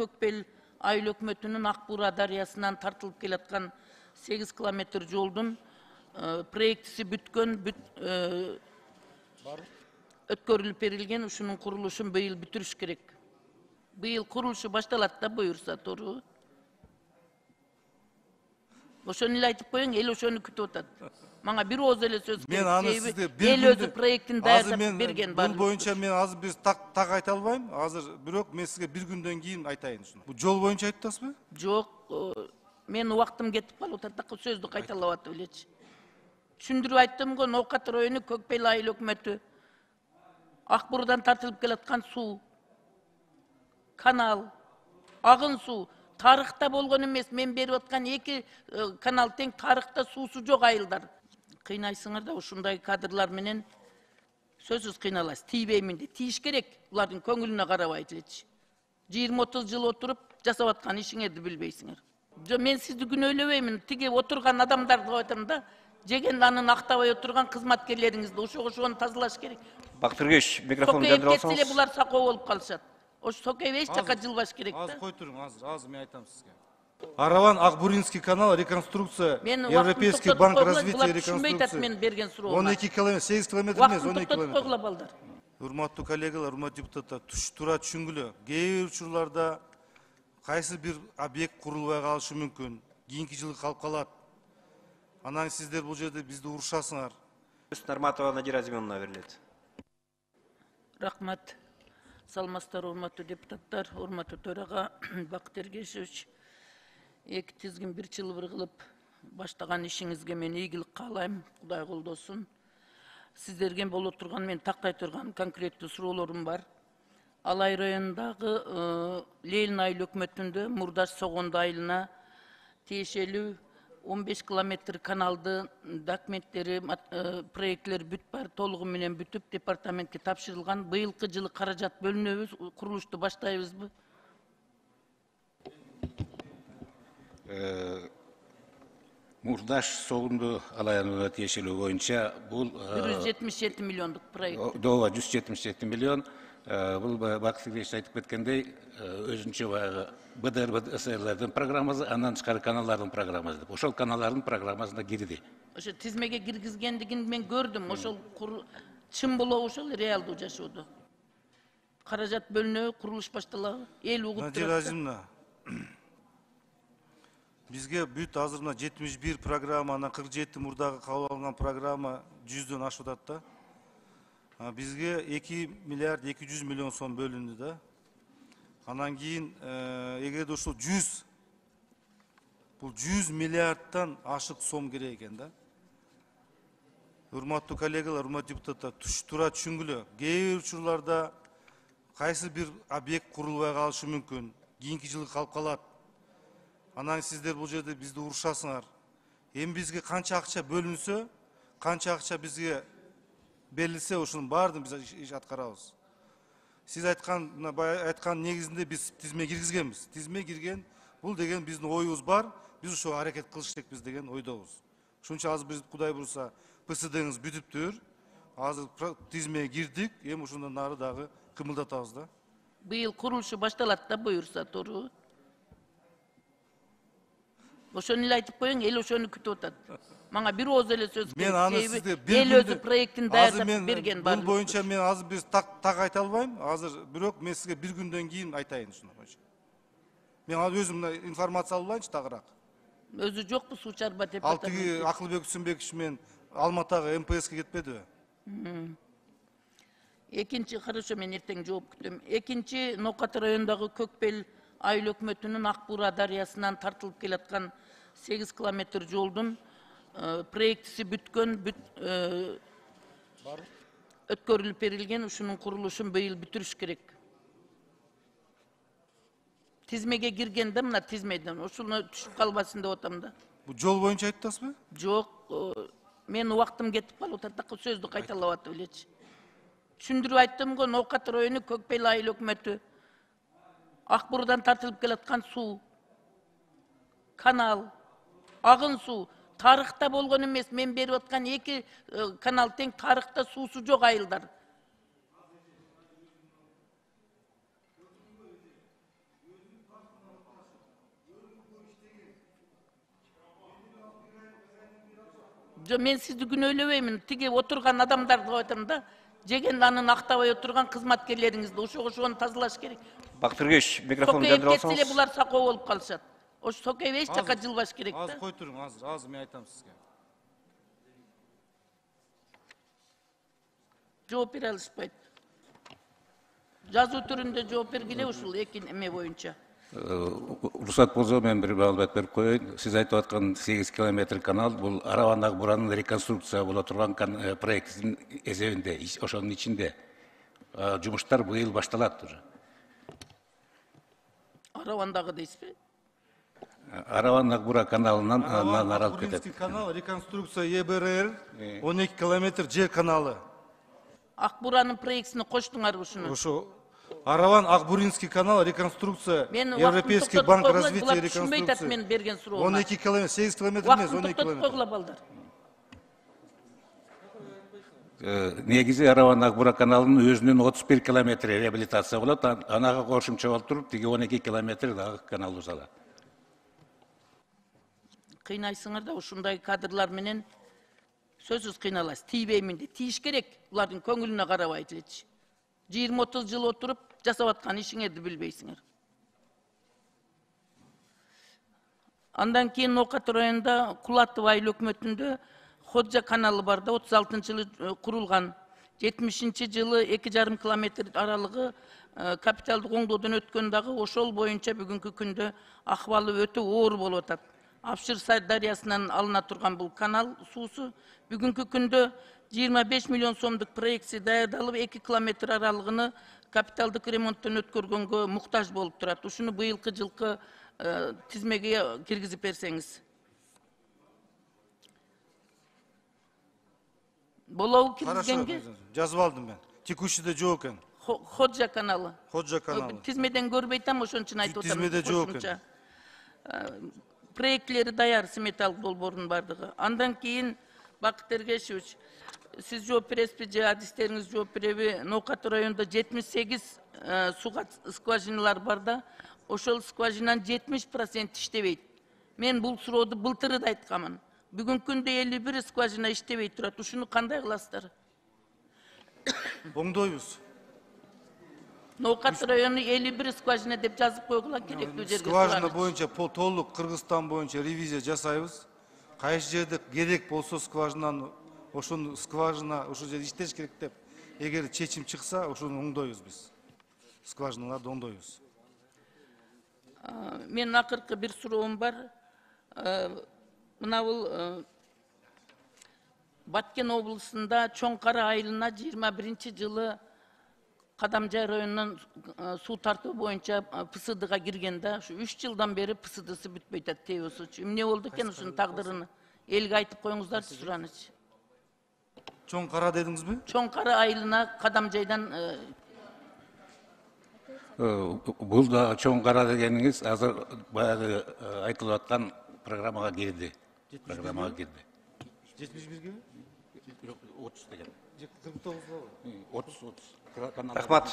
Көкбел айыл өкмөтүнүн Акбура дарыясынан тартылып келаткан 8 километр жолдун проектisi бүткөн, өткөрүлүп берилген, ушунун курулушун быйыл бүтүрүш керек. Быйыл курулушу башталат да буюрса, туурубу? Ошону эле айтып коеюн, эл ошону күтүп атат. Мага бир ооз эле сөз керек. Мен аны сизде эл өзү проектин даярдап берген. Бул боюнча мен азыр биз так айта албайм. Азыр бирок мен сизге бир күндөн кийин айтайын ушуну. Бул жол боюнча айтып атасызбы? Жок, мен убактым кетип калып атат да, сөздү кайталап атып элечи. Түшүндүрүп айттым го, Ноокат району Көкбел айыл өкмөтү Акбурдан тартылып келаткан суу, канал, агын суу тарыхта болгон эмес. Мен берип аткан 2 канал тең тарыхта суусу жок айылдар. Кыйнайсыңар да, ушундай кадрлар менен сөзсүз кыйналасыз. Тийбеймин де, тийиш керек. Булардын көңүлүнө карабайт элечи. 20-30 жыл отуруп жасап аткан ишиңерди билбейсиңер. Мен сизди күнөөлөбөймүн. Тиги отурган адамдарды деп айтам да, жеген анын актабай отурган кызматкерлериңизди ошону тазалаш керек. Бактыргеч, микрофон жандырып алсаңыз. Кетсе эле булар сакоо болуп калышат. Ошо сокейбей эч жака жылбаш керек да. Азыр кой туруң, азыр мен айтам сизге. Араван Акбуринский канал реконструкция, Европейский банк развития реконструкция. Мен берген сурооңа. 12 километр, 8 километр эмес, 12 километр. Койгула балдар. Урматтуу коллегалар, урматтуу депутаттар, туура түшүнгүлө. Кээ бир учурларда кайсы бир объект курулбай калышы мүмкүн, кийинки жылы калып калат. Анан сиздер бул жерде бизди урушасыңар. Нарматова Надира Зимоновна берилет. Рахмат. Саламатсыздар, урматтуу депутаттар, урматтуу төрага Бакыт Эргешевич. 2 тизгин бир жылбыр кылып баштаган ишиңизге мен ийгилик каалайм. Кудай колдосун. Сиздерге боло турган, мен тактай турган конкреттүү суроолорум бар. Алай районундагы Лейлин айыл өкмөтүндө Мурдаш Согондо айылына тиешелүү 15 километр каналды документтери, проектлер бүт бар, толугу менен бүтүп департаментке тапшырылган. Быйылкы жылы каражат бөлүнөбүз, курулушту баштайбызбы? Мурдаш Согондо алайына тиешелүү боюнча бул 177 миллиондук проект. Ооба, 177 миллион. Бул Бакыт Эргешевич айтып кеткендей, өзүнчө баягы БДР-БДСРдин программасы, андан тышкары каналдардын программасы деп. Ошол каналдардын программасына кирди. Ошо тизмеге киргизгендигин мен көрдүм. Ошол чын болобу, ошол реалдуу жашоодо. Каражат бөлүнөбү, курулуш башталабы? Эл угуп турат. Надира Азимовна, бизге бүт азыр мына 71 программа, анан 47 мурдагы кабыл алынган программа 100дөн ашып атат да. Бизге 2 миллиард 200 миллион сом бөлүндү да. Анан кийин эгерде ушул 100 миллиардтан ашык сом керек экен да. Урматтуу коллегалар, урматтуу депутаттар, туура түшүнгүлө. Кээ бир учурларда кайсы бир объект курулбай калышы мүмкүн, кийинки жылы калып калат. Анан сиздер бул жерде бизди урушасыңар. Эми бизге канча акча бөлүнсө, канча акча бизге берилсе, ошонун баардыгын биз иш аткарабыз. Сиз айткан негизинде биз тизме киргизгенбиз. Тизме кирген, бул деген биздин оюбуз бар, биз ошого аракет кылыш керекпиз деген ойдобуз. Ошончо азыр биз Кудай буйруса ПСДңиз бүтүптүр. Азыр тизмеге кирдик, эми ошондон нары дагы кымылдатабыз да. Быйыл курулушу башталат да буюрса, туурубу? Ошону эле айтып коеюн, эл ошону күтүп атат. Мага бир ооз эле сөз керек. Мен аны сизде бир эл өзү проектин даярдап берген. Бул боюнча мен азыр биз так айта албайм. Азыр бирок мен сизге бир күндөн кийин айтайын ушуну боюнча. Мен өзүм информация алайынчы тагыраак. Өзү жокпу суу чарба деп атат. Ал тиги Акылбек Үсүнбекович мен Алматыга МПСке кетпедиби? Экинчи, хорошо, мен эртең жооп күтөм. Экинчи, Ноокат районундагы Көкбел айыл өкмөтүнүн Акбура дарыясынан тартылып келаткан 8 километр жолдун проектisi бүткөн, өткөрүлүп берилген, ушунун курулушун быйыл бүтүрүш керек. Тизмеге кирген да, мына тизмеден, ошону түшүп калбасын деп атам да. Бул жол боюнча айтып атасызбы? Жок, мен убактым кетип калып атат да, сөздү кайталап атып элечи. Түшүндүрүп айттым го, Ноокат району Көкбел айыл өкмөтү Акбурдан тартылып келаткан суу, канал, агын суу тарыхта болгон эмес. Мен берип аткан 2 канал тең тарыхта суусу жок айылдар. мен сизди күнөөлөбөймүн. Тиги отурган адамдарды айтам да, жеген нанын актабай отурган кызматкерлериңизди ошону тазалаш керек. Бактыргыч, микрофон Сокейип жандырып кетсе эле алсаңыз. булар сакоо болуп калышат. Ошо сокейип эч жака жылбаш керек Азыр да. кой туруң, азыр мен айтам сизге. Жооп бере алышпайт. Жазуу түрүндө жооп бергиле ушул эки эме боюнча. Уруксат болсо мен бир маалымат берип коеюн. Сиз айтып аткан 8 километр канал бул Араван Ак буранын реконструкция боло турган проекттин эсебинде, ошонун ичинде. Жумуштар быйыл башталат уже. Аравандагы дейсизби? Араван Ак бура каналынан аралып Акбуринский кетет. канал, реконструкция ЕБРР, 12 километр жер каналы. Акбуранын проектисине коштуңарбы ушуну? Ошо Араван Акбуринский канал, реконструкция, Европейский банк развития реконструкции. Мен берген суроома. 12 километр, 8 километр емес, Вакытын 12 токтотуп километр. койгула балдар. Негизи Араван Ак бура каналынын өзүнүн 31 километри реабилитация болот, анага кошумча болуп туруп, тиги 12 километр дагы канал бузалат. Кыйнайсыңар да ушундай кадрлар менен сөзсүз кыйналасыз. Тийбеймин де. Тийиш керек. Булардын көңүлүнө карабайт элечи. 20-30 жыл отуруп жасап аткан ишиңерди билбейсиңер. Андан кийин Ноокат районунда Кулатов айыл өкмөтүндө Ходжа каналы бар да 36-жылы курулган. 70 жылы 2,5 километр аралыгы капиталдык оңдоодон өткөн дагы ошол боюнча бүгүнкү күндө акыбалы өтө оор болуп атат. Апшыр дарыясынан алына турган бул канал суусу бүгүнкү күндө 25 миллион сомдук проекция даярдалып 2 километр аралыгыны капиталдык ремонттон өткөргөнгө муктаж болуп турат. Ушуну быйылкы жылкы тизмеге киргизип берсеңиз. Болобу киргизгенге? Жазып алдым мен. Текущийде жок экен. Ходжа каналы. Ходжа каналы. Тизмеден көрбөйтам, ошон үчүн айтып атам. Тизмеде жок экен. Проектлери даяр, сметалык долбоорунун бардыгы. Андан кийин Бакыт Эргешевич, сиз жооп бересизби же адистериңиз жооп береби? Ноокат районунда 78 суга скважиналар бар да, ошол скважинанын 70% иштебейт. Мен бул сурооду былтыры да айтканмын. Бүгүнкү күндө 51 скважина иштебей турат. Ушуну кандай кыласыздар? Оңдойбуз. Ноокат району 51 скважина деп жазып койгула керектүү жерге. Скважина боюнча толук Кыргызстан боюнча ревизия жасайбыз. Кайсы жерде керек болсо скважинаны, ошону скважина ошол жерде иштеш керек деп, эгер чечим чыкса, ошону оңдойбуз биз. Скважиналарды оңдойбуз. Мен акыркы бир суроом бар. Мына бул Баткен облусунда Чоң Кара айылына 21 жылы Кадамжай районунан суу тартуу боюнча ПСДга кирген да, ушу 3 жылдан бери ПСДсы бүтпөйт атат ТЭОсучу. Эмне болду экен ушунун тагдырын? Элге айтып коюңуздарчы сураныч. Чоң Кара дедиңизби? Чоң Кара айылына Кадамжайдан Бул да Чоң Кара дегениңиз азыр баягы айтылып аткан программага кирди. 71-ге? 30 деген. 49 болобу? 30. Рахмат.